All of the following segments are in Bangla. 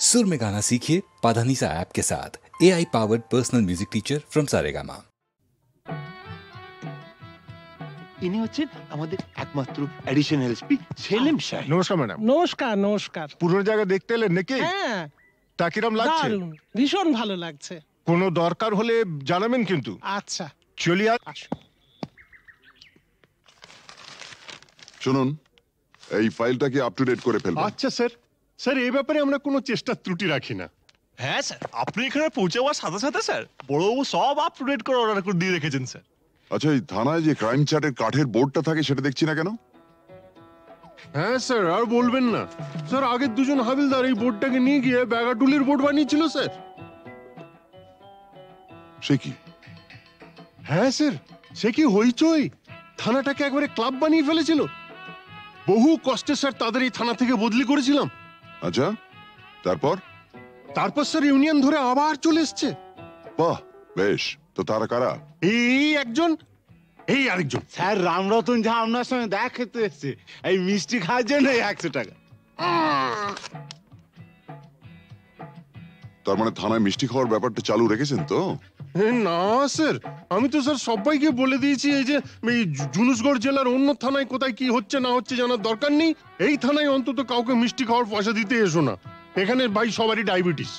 सुर में गाना सीखिए पाधानीसा ऐप के साथ। AI powered personal music teacher from Saregama. ইনি হচ্ছেন আমাদের একমাত্র অ্যাডিশনাল এসপি সেলিম সাহেব। নমস্কার ম্যাডাম। নমস্কার নমস্কার। পুরো জায়গা দেখতে এলেন নাকি? হ্যাঁ, তা কিরম লাগছে? দারুণ, ভীষণ ভালো লাগছে। কোনো দরকার হলে জানাবেন কিন্তু। আচ্ছা চলি আর শুনুন, এই ফাইলটাকে আপ টু ডেট করে ফেলবেন। আচ্ছা স্যার। স্যার এই ব্যাপারে আমরা কোনো চেষ্টা ত্রুটি রাখি না। হ্যাঁ স্যার, আপনি এখানে পৌঁছে যাওয়ার সাথে সাথে স্যার বড়বাবু সব আপ টু ডেট করে অর্ডার করে দিয়ে রেখেছেন স্যার। আচ্ছা, এই থানায় যে ক্রাইম চার্টের কাঠের বোর্ডটা থাকে সেটা দেখছি না কেন? হ্যাঁ স্যার, আর বলবেন না স্যার, আগের দুজন হাবিলদার এই বোর্ডটাকে নিয়ে গিয়ে ব্যাগাটুলির বোর্ড বানিয়েছিল স্যার। সে কি? হ্যাঁ স্যার, সে কি হইচই, থানাটাকে একবারে ক্লাব বানিয়ে ফেলেছিল। বহু কষ্টে স্যার তাদের এই থানা থেকে বদলি করেছিলাম। আচ্ছা, তারপর? তারপর স্যার ইউনিয়ন ধরে আবার চলে এসছে। বাহ, বেশ। তো তারা কারা? এই একজন, এই আরেকজন। স্যার রামরতন ঝা আপনার সঙ্গে দেখা খেতে এসছে এই মিষ্টি খাওয়ার জন্য 100 টাকা। তার মানে থানায় মিষ্টি খাওয়ার ব্যাপারটা চালু রেখেছেন তো? না স্যার, আমি তো স্যার সবাইকে বলে দিয়েছি এই যে এই জুনুসগড় জেলার অন্য থানায় কোথায় কি হচ্ছে না হচ্ছে জানার দরকার নেই। এই থানায় অন্তত কাউকে মিষ্টি খাওয়ার পয়সা দিতে এসো না। এখানে ভাই সবারই ডায়াবেটিস।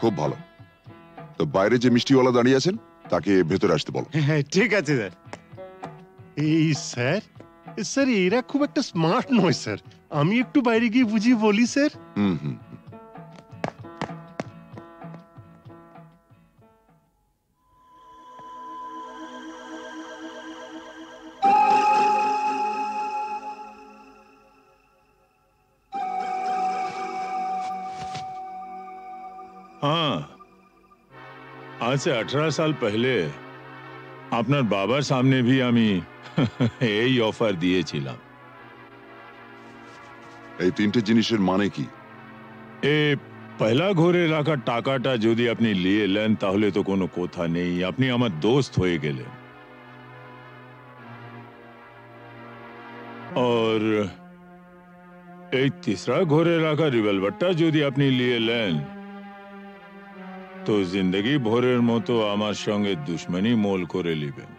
খুব ভালো। তো বাইরে যে মিষ্টিওয়ালা দাঁড়িয়ে আছেন তাকে ভেতরে আসতে বলো। হ্যাঁ ঠিক আছে স্যার। এই স্যার, স্যার এরা খুব একটা স্মার্ট নয় স্যার, আমি একটু বাইরে গিয়ে বুঝিয়ে বলি স্যার। হুম হুম। हाँ, आज से 18 साल पहले আপনার বাবার সামনে भी আমি এই অফার দিয়েছিলাম। এই তিনটে জিনিসের মানে কি? এ পয়লা ঘরে রাখা টাকাটা যদি আপনি নিয়ে নেন তাহলে তো কোনো কথা নেই, আপনি আমার দোস্ত হয়ে গেলেন। और এই तीसरा ঘরে রাখা রিভলভারটা যদি আপনি নিয়ে নেন তো जिंदगी ভরের মতো আমার সঙ্গে দুশমনি মোল করে নেবেন।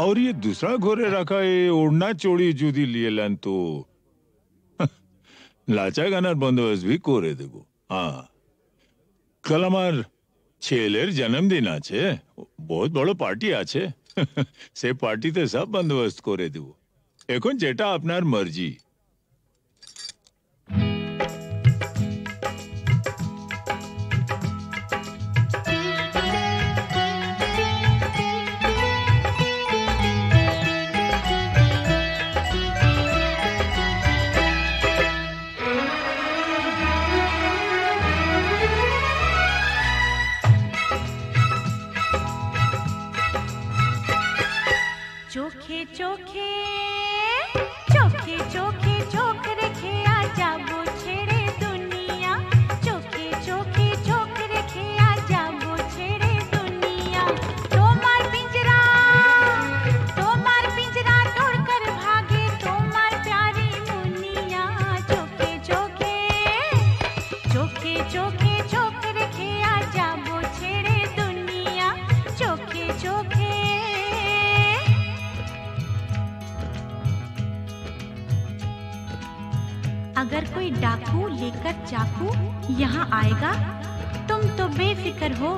और ये दूसरा ঘরে রাখা এই ওড়না চড়ি যদি নিয়ে নেন তো লাচা গানার বন্দোবস্ত भी করে দেব। হ্যাঁ, কাল আমার ছেলের জন্মদিন আছে, বহুত বড় পার্টি আছে, সে পার্টিতে সব বন্দোবস্ত করে দেব। এখন যেটা আপনার মর্জি। চোখে চোখে চোখে চোখে চোখ রেখে আজ যাবো ছেড়ে দুনিয়া, চোখে চোখে চোখ রেখে আজ যাবো ছেড়ে দুনিয়া। তোমার পিঞ্জরা তোড় কর ভাগে তোমার প্যারি মুনিয়া, চোখে চোখে চোখে চোখে চোখ রেখে আজ যাবো ছেড়ে দুনিয়া, চোখে চোখে। अगर कोई डाकू लेकर चाकू यहाँ आएगा तुम तो बेफिक्र हो,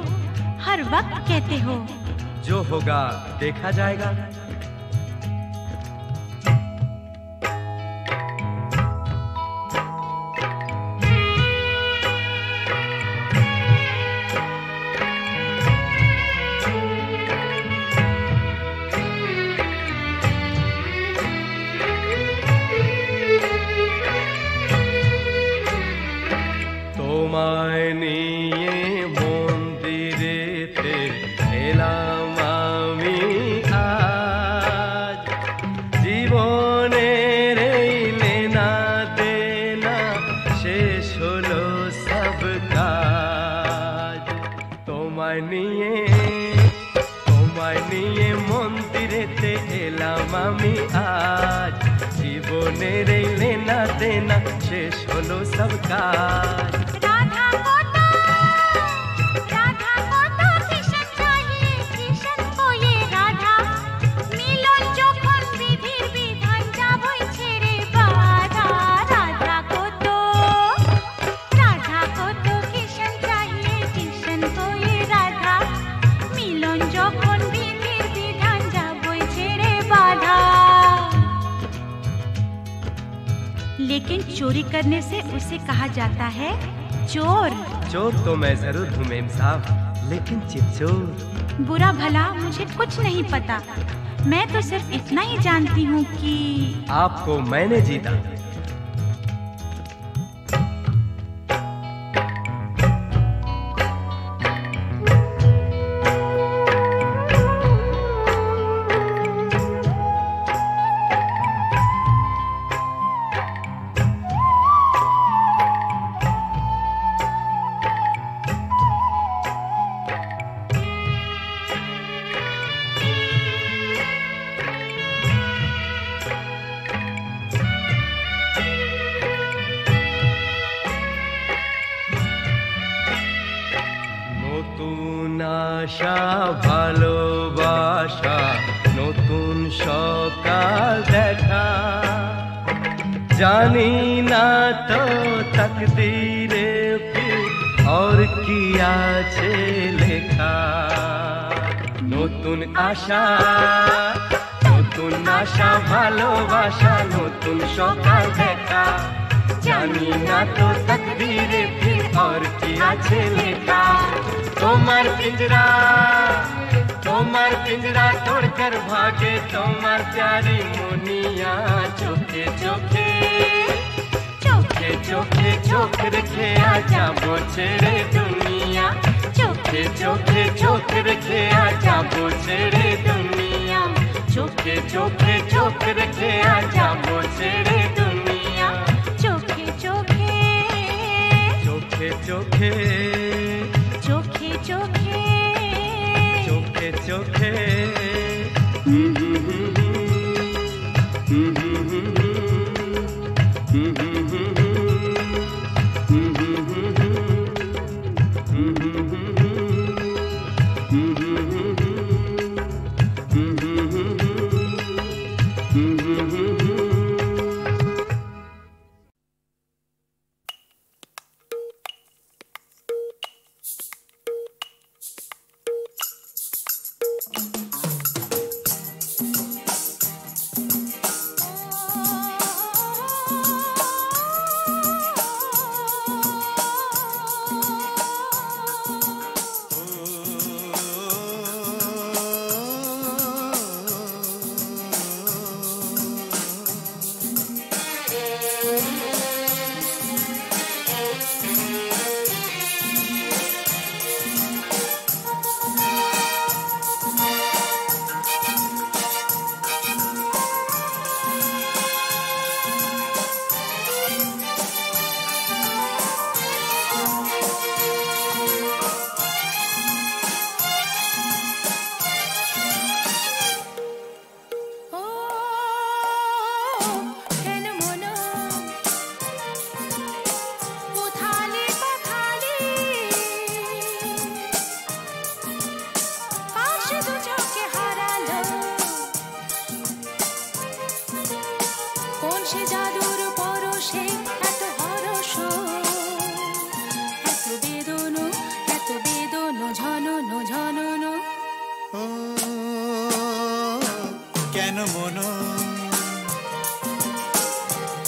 हर वक्त कहते हो जो होगा देखा जाएगा। তোমায় নিয়ে মন্দিরেতে এলাম আমি আজ। देना शेष হলো सब काज राधा को तो किशन चाहिए किशन को ये राधा मिलन যখন বিধির বিধান যাবই ছেড়ে বাধা राधा को तो किशन चाहिए किशन को ये राधा मिलन যখন বিধির বিধান যাবই ছেড়ে বাধা लेकिन चोरी करने से उसे कहा जाता है चोर चोर तो मैं जरूर हूँ मेम साहब लेकिन चितचोर बुरा भला मुझे कुछ नहीं पता मैं तो सिर्फ इतना ही जानती हूँ कि आपको मैंने जीता আশা ভালোবাসা নতুন সকাল দেখা জানি না তো তকদীরে ফির और কি আছে লেখা নতুন আশা ভালোবাসা নতুন সকাল দেখা জানি না তো তকদীরে ফির और কি আছে লেখা তোমার পিंजरा तोड़कर भागे তোমার प्यारी मुनिया चोखे चोखे चोखे चोखे चोख रखे आजा वो छेड़े दुनिया चोखे चोखे चोख रखे आजा वो छेड़े दुनिया चोखे चोखे चोख रखे आजा वो छेड़े दुनिया चोखे चोखे चोखे चोखे चोखे चोखे चोखे चोखे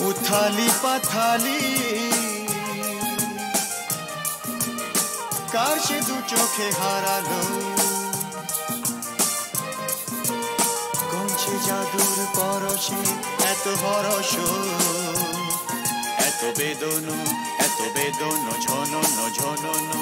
उथाली पाथाली কার সে দু চোখে হারালো কোন সে জাদুর পরশে এত হরস এত বেদনো ঝননো ঝননো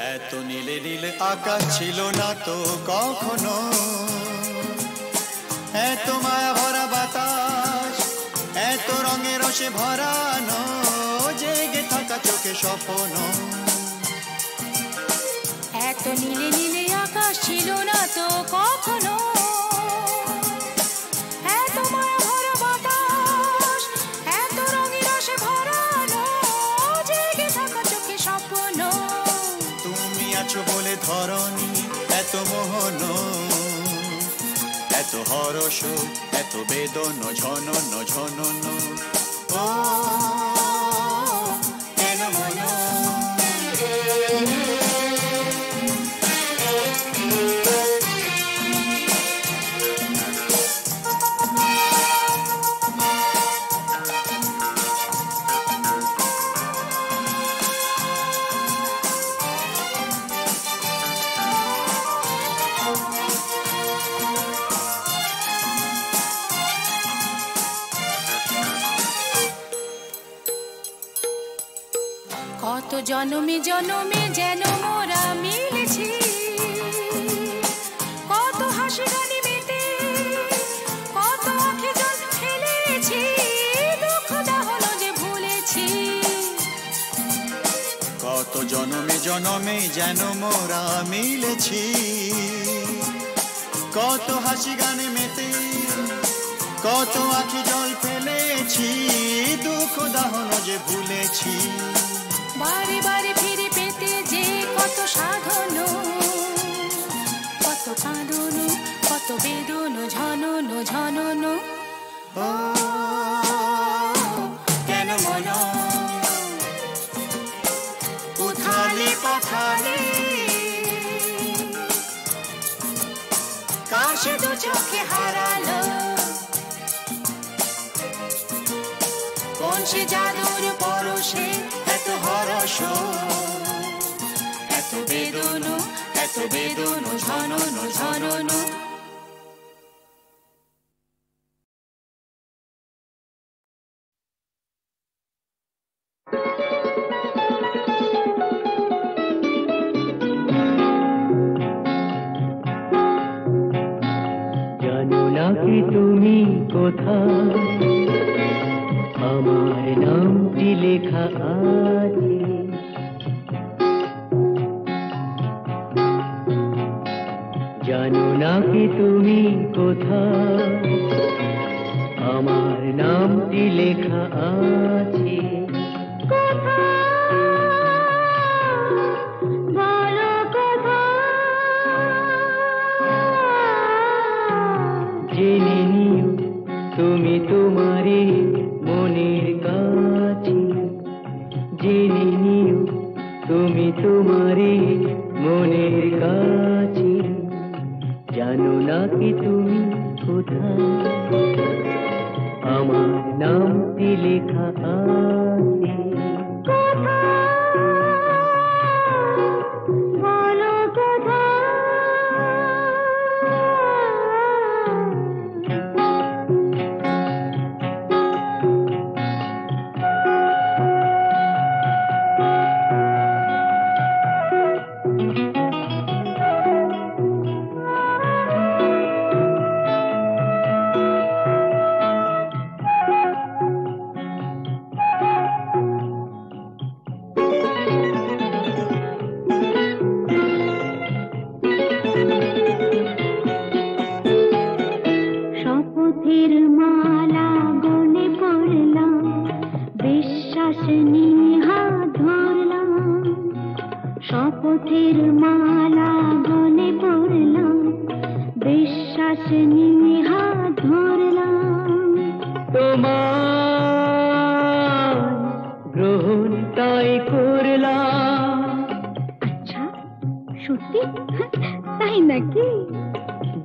এত নীলে নীল আকাশ ছিল না তো কখনো, এত মায়া ভরা বাতাস, এত রঙে রসে ভরানো, জেগে থাকা চোখে স্বপ্ন। এত নীলে নীলে আকাশ ছিল না তো কখনো, এত মায়া ভরা বাতাস, এত রঙে রসে ভরানো, জেগে থাকা চোখে স্বপ্ন। তুমি আছো বলে ধরণী এত মোহন, এত হরস, এত বেদন ঝনন ঝনন। ও কেন মন কত জনমে জনমে যেন মোরা মিলেছি, কত হাসি গানে মেতে, কত আঁখে জল ফেলেছি, দুঃখ দাহন যে ভুলেছি। কত জনমে জনমে যেন মোরা মিলেছি, কত হাসি গানে মেতে, কত আঁখি জল ফেলেছি, দুঃখ দাহন যে ভুলেছি। বারে বারে ফিরে পেতে যে কত সাধন, কত কাঁদন, কত বেদন ঝনন ঝনন। ও কেন মন উথালি পাথালি, কার সে দু চোখে হারালো, কোন সে জাদুর পরশে এত হরস, এত বেদন, এত বেদন ঝনন ঝনন। জানো না কি তুমি কোথায়, আমার নামটি লেখা আছে। জানো না কি তুমি কোথায়, আমার নামটি লেখা আছে। জেনে নিও তুমি তোমারই মনের কাছে, জেনে নিও তুমি তোমারই মনের কাছে। জানো না কি তুমি কোথায়, আমার নামটি লেখা আছে।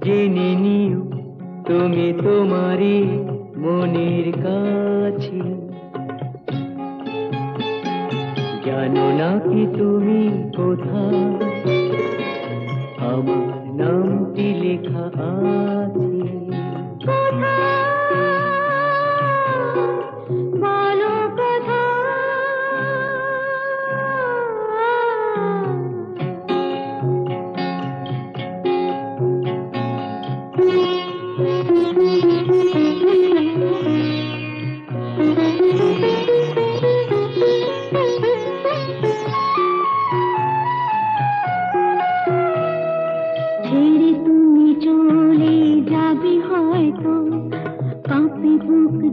জেনে নিও তুমি তোমারই মনের কাছে। জানো না কি তুমি কোথায়, আমার নামটি লেখা আছে।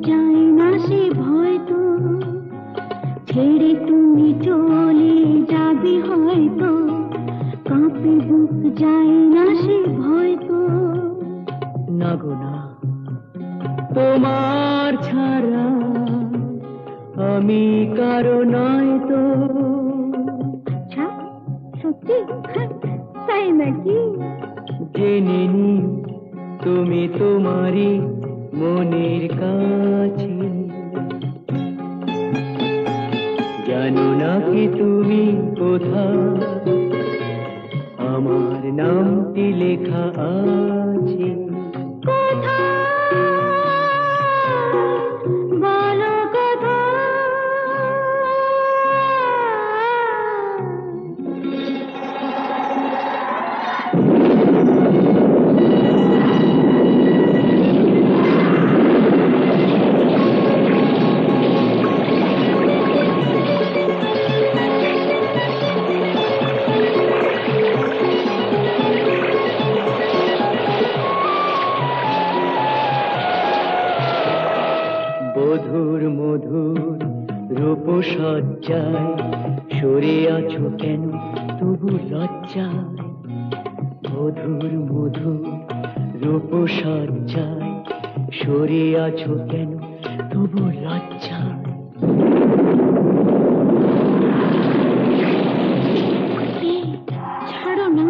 যায় না সে ভয় তো, ছেড়ে তুমি চলে যাবে হয়তো, কাঁপে বুক যায় না সে ভয় তো। না গো না, তোমার ছাড়া আমি কারো নয় তো। আচ্ছা, সত্যি? তাই নাকি? জেনে নিও তুমি তোমারই মনের কাছে, জানো না কি তুমি কোথায় আমার নামটি লেখা আছে। বলো কথা। মধুর মধুর রূপসজ্জায় সরে আছো কেন তবু লজ্জায়। মধুর মধুর রূপসজ্জায় সরে আছো কেন তবু লজ্জায়। ছাড়ো না।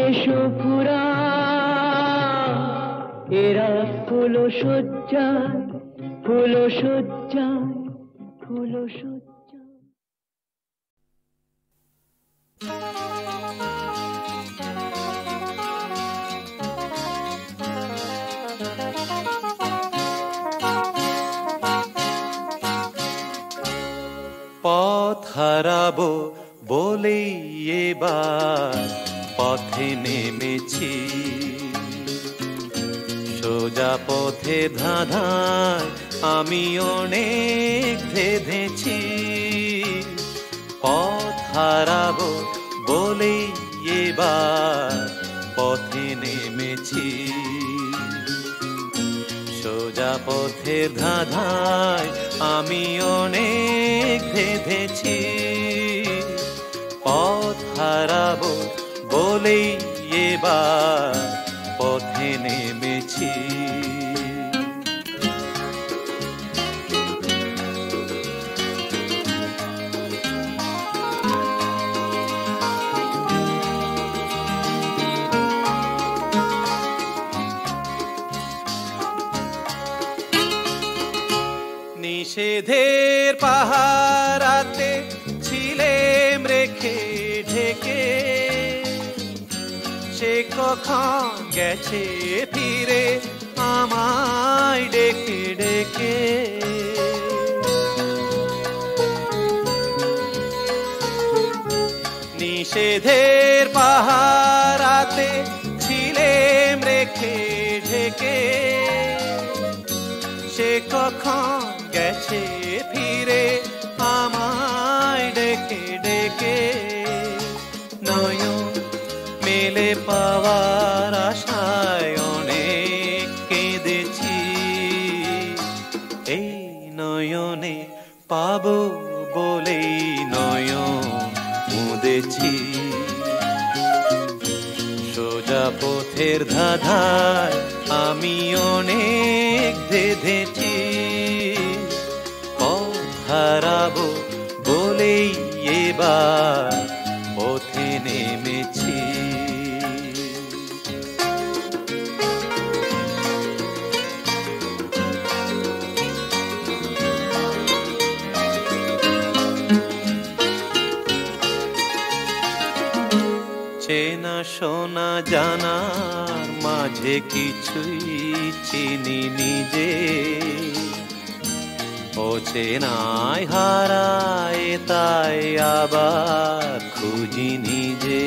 এসো পুরা এরা ফুলো সজ্জায়, ফুলো সজ্জায়, ফুলো সজ্জায়। পথ হারাবো বলেই এবার পথে নেমেছি, সোজা পথে ধাঁধায় আমি অনেক ভেবেছি। পথ হারাবো বলেই এবার পথে নেমেছি, সোজা পথে ধাঁধায় আমি অনেক ভেবেছি। পথ হারাবো বলেই এবার পথে নেমেছি। নিষেধের পাহারাতে ছিলেম রেখে ঢেকে, সে কখন গেছে ফিরে আমায় ডেকে ডেকে। নিষেধের পাহারাতে ছিলেম রেখে ঢেকে, সে কখন গেছে ফিরে আমায় ডেকে ডেকে। নয়ন মেলে পাওয়ার আশায় অনেক কেঁদেছি, এই নয়নে পাবো বলেই নয়ন মুদেছি। সোজা পথের ধাঁধায় আমি অনেক ধেঁধেছি। পথ হারাবো বলেই এবার পথে নেমেছি। চেনা শোনা জানার মাঝে কিছুই চিনি নিজে, অচেনায় হারায় তাই আবার খুঁজি নিজে।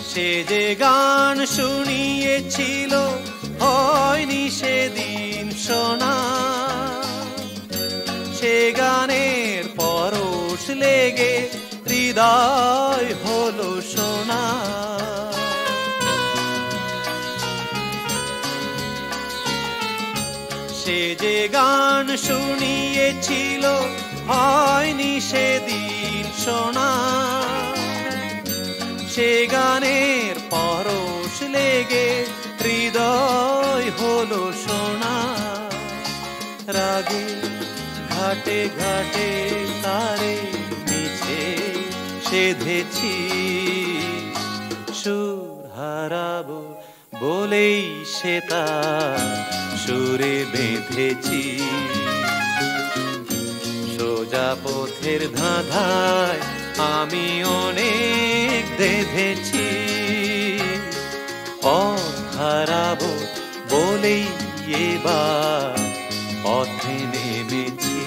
সে যে গান শুনিয়েছিল হয়নি সেদিন শোনা, সে গানের পরশ লেগে হৃদয় হলো সোনা। যে গান শুনিয়েছিল হয়নি সেদিন শোনা, সে গানের পরশ লেগে হৃদয় হলো সোনা। রাগে ঘাটে ঘাটে তারে মিছে সেধেছি, সুর হারাবো বলেই সে তার সুরে বেঁধেছি। সোজা পথের ধাঁধায় আমি অনেক বেঁধেছি, পথ হারাবো বলেই এবার পথে নেমেছি।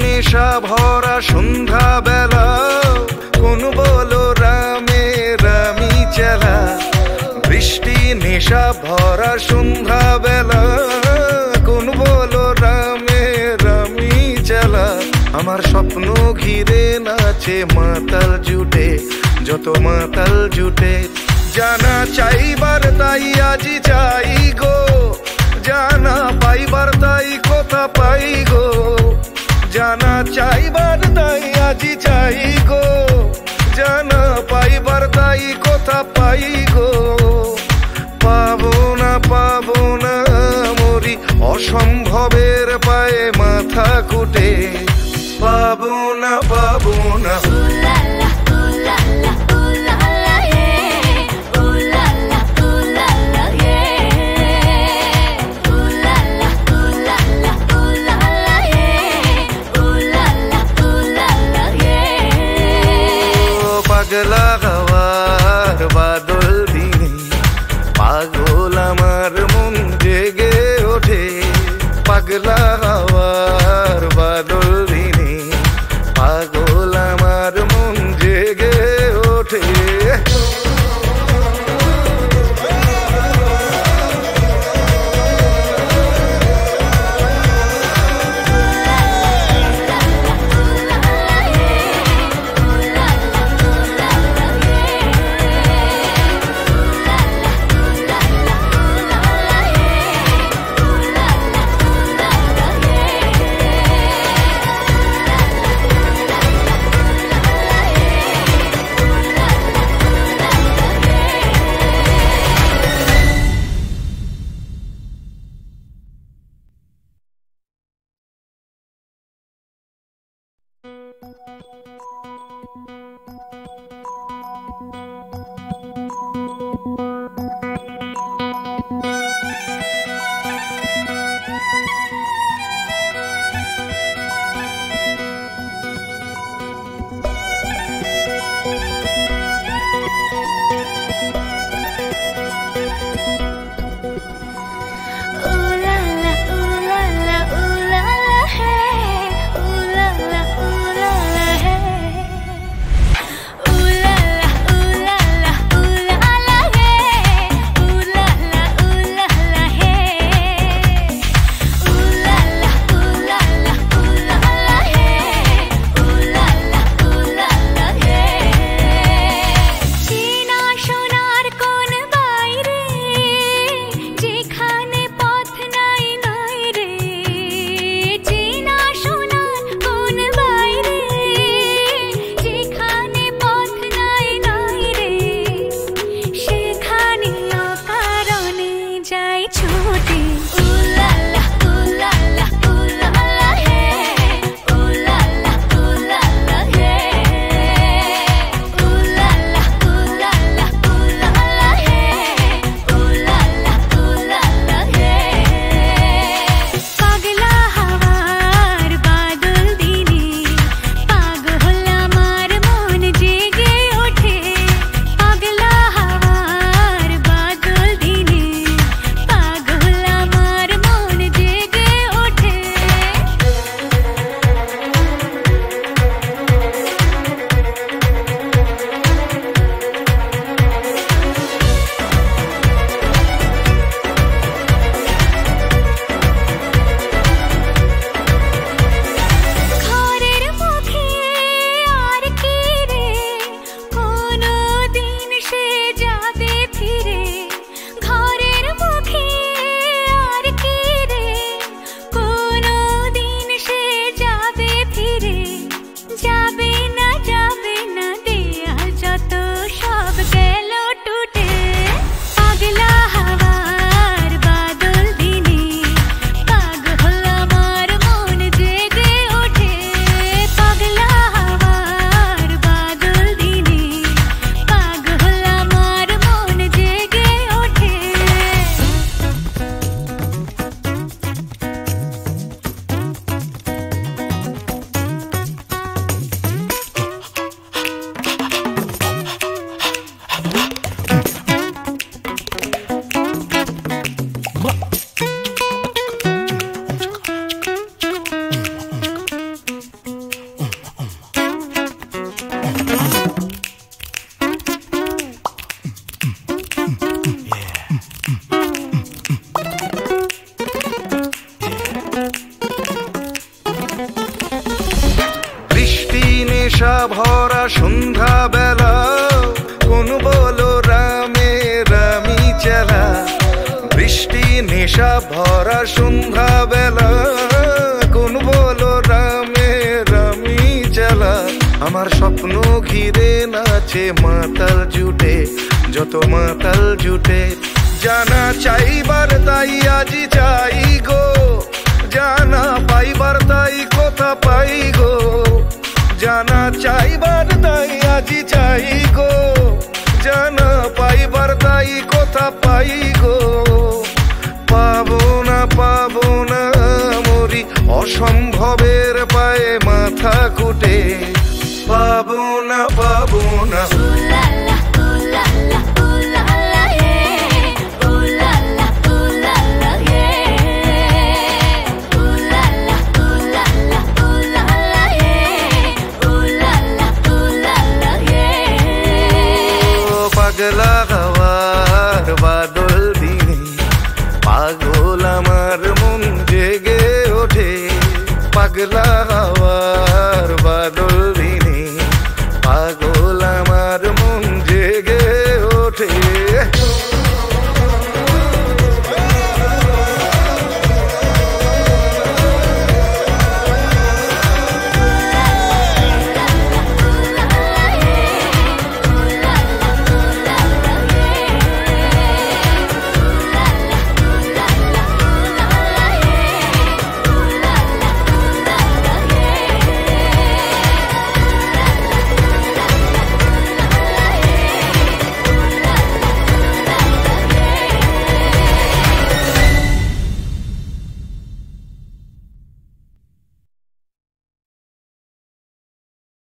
নেশা ভরা সন্ধ্যা বেলা কোন বলো রামে রামি চালা, বৃষ্টি নেশা ভরা সন্ধ্যা বেলা কোন বলো রামে রামি চালা। আমার স্বপ্ন ঘিরে নাচে মাতাল জুটে, যত মাতাল জুটে জানা চাইবার তাই আজি চাই গো, জানা পাইবার তাই কথা পাই গো, জানা চাইবার তাই আজি চাই গো, জানা পাইবার তাই কথা পাই গো। পাবো না মরি অসম্ভবের পায়ে মাথা কুটে, পাবো না সন্ধ্যা বেলা কোন বলো রামে রামি চেলা বৃষ্টি নেশা ভরা সন্ধ্যা বেলা কোন বলো রামে রামি চেলা আমার স্বপ্ন ঘিরে নাচে মাতাল জুটে যত মাতাল জুটে জানা চাইবার তাই আজি চাই গো জানা পাইবার তাই কথা পাই গো জানা চাইবার তাই আজি চাই গো জানা পাইবার তাই কথা পাই গো পাবো না মরি অসম্ভবের পায়ে মাথা কুটে পাবো না পাগলা হওয়ার বাদল দিনে পাগল আমার মন জেগে ওঠে পাগলা হওয়ার বাদল দিনে পাগল আমার মন জেগে ওঠে